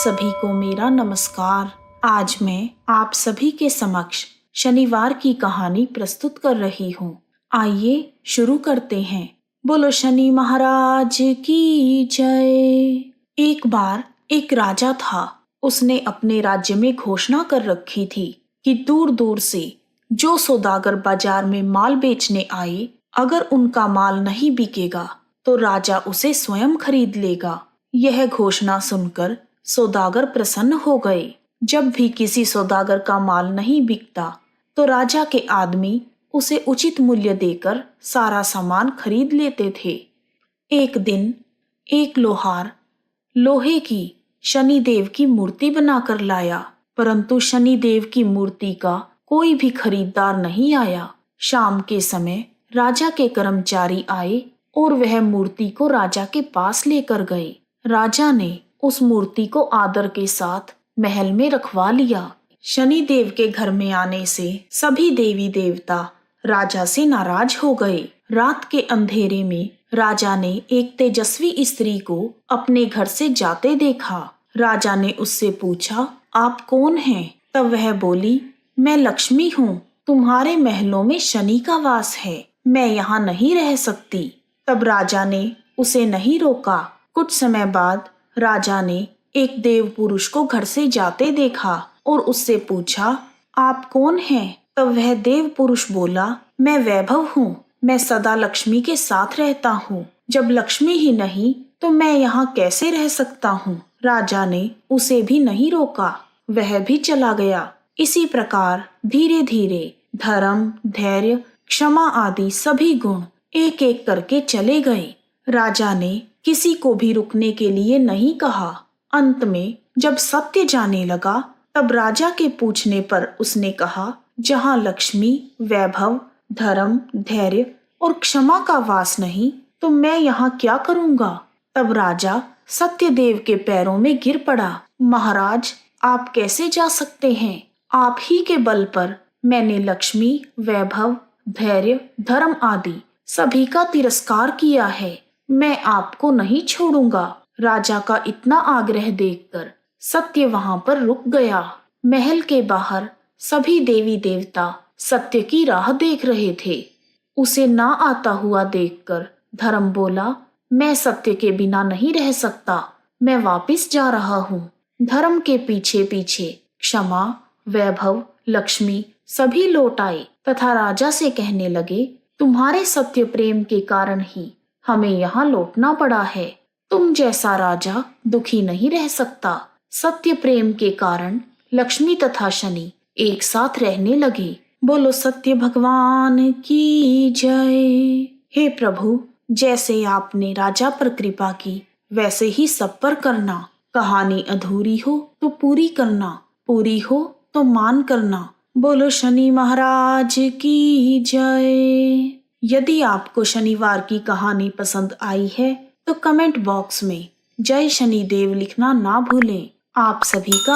सभी को मेरा नमस्कार। आज मैं आप सभी के समक्ष शनिवार की कहानी प्रस्तुत कर रही हूँ। आइए शुरू करते हैं। बोलो शनि महाराज की जय। एक बार एक राजा था। उसने अपने राज्य में घोषणा कर रखी थी कि दूर दूर से जो सौदागर बाजार में माल बेचने आए, अगर उनका माल नहीं बिकेगा तो राजा उसे स्वयं खरीद लेगा। यह घोषणा सुनकर सौदागर प्रसन्न हो गए। जब भी किसी सौदागर का माल नहीं बिकता तो राजा के आदमी उसे उचित मूल्य देकर सारा सामान खरीद लेते थे। एक दिन एक लोहार लोहे की शनिदेव की मूर्ति बनाकर लाया, परंतु शनिदेव की मूर्ति का कोई भी खरीदार नहीं आया। शाम के समय राजा के कर्मचारी आए और वह मूर्ति को राजा के पास लेकर गए। राजा ने उस मूर्ति को आदर के साथ महल में रखवा लिया। शनिदेव के घर में आने से सभी देवी देवता राजा से नाराज हो गए। रात के अंधेरे में राजा ने एक तेजस्वी स्त्री को अपने घर से जाते देखा। राजा ने उससे पूछा, आप कौन हैं? तब वह बोली, मैं लक्ष्मी हूँ। तुम्हारे महलों में शनि का वास है, मैं यहाँ नहीं रह सकती। तब राजा ने उसे नहीं रोका। कुछ समय बाद राजा ने एक देव पुरुष को घर से जाते देखा और उससे पूछा, आप कौन हैं? तब वह देव पुरुष बोला, मैं वैभव हूँ, मैं सदा लक्ष्मी के साथ रहता हूँ। जब लक्ष्मी ही नहीं तो मैं यहाँ कैसे रह सकता हूँ? राजा ने उसे भी नहीं रोका, वह भी चला गया। इसी प्रकार धीरे धीरे धर्म, धैर्य, क्षमा आदि सभी गुण एक एक करके चले गए। राजा ने किसी को भी रुकने के लिए नहीं कहा। अंत में जब सत्य जाने लगा तब राजा के पूछने पर उसने कहा, जहाँ लक्ष्मी, वैभव, धर्म, धैर्य और क्षमा का वास नहीं तो मैं यहाँ क्या करूँगा? तब राजा सत्यदेव के पैरों में गिर पड़ा। महाराज, आप कैसे जा सकते हैं? आप ही के बल पर मैंने लक्ष्मी, वैभव, धैर्य, धर्म आदि सभी का तिरस्कार किया है। मैं आपको नहीं छोड़ूंगा। राजा का इतना आग्रह देखकर सत्य वहां पर रुक गया। महल के बाहर सभी देवी देवता सत्य की राह देख रहे थे। उसे ना आता हुआ देखकर धर्म बोला, मैं सत्य के बिना नहीं रह सकता, मैं वापिस जा रहा हूँ। धर्म के पीछे पीछे क्षमा, वैभव, लक्ष्मी सभी लौट आए तथा राजा से कहने लगे, तुम्हारे सत्य प्रेम के कारण ही हमें यहाँ लौटना पड़ा है। तुम जैसा राजा दुखी नहीं रह सकता। सत्य प्रेम के कारण लक्ष्मी तथा शनि एक साथ रहने लगे। बोलो सत्य भगवान की जय। हे प्रभु, जैसे आपने राजा पर कृपा की वैसे ही सब पर करना। कहानी अधूरी हो तो पूरी करना, पूरी हो तो मान करना। बोलो शनि महाराज की जय। यदि आपको शनिवार की कहानी पसंद आई है तो कमेंट बॉक्स में जय शनिदेव लिखना ना भूलें। आप सभी का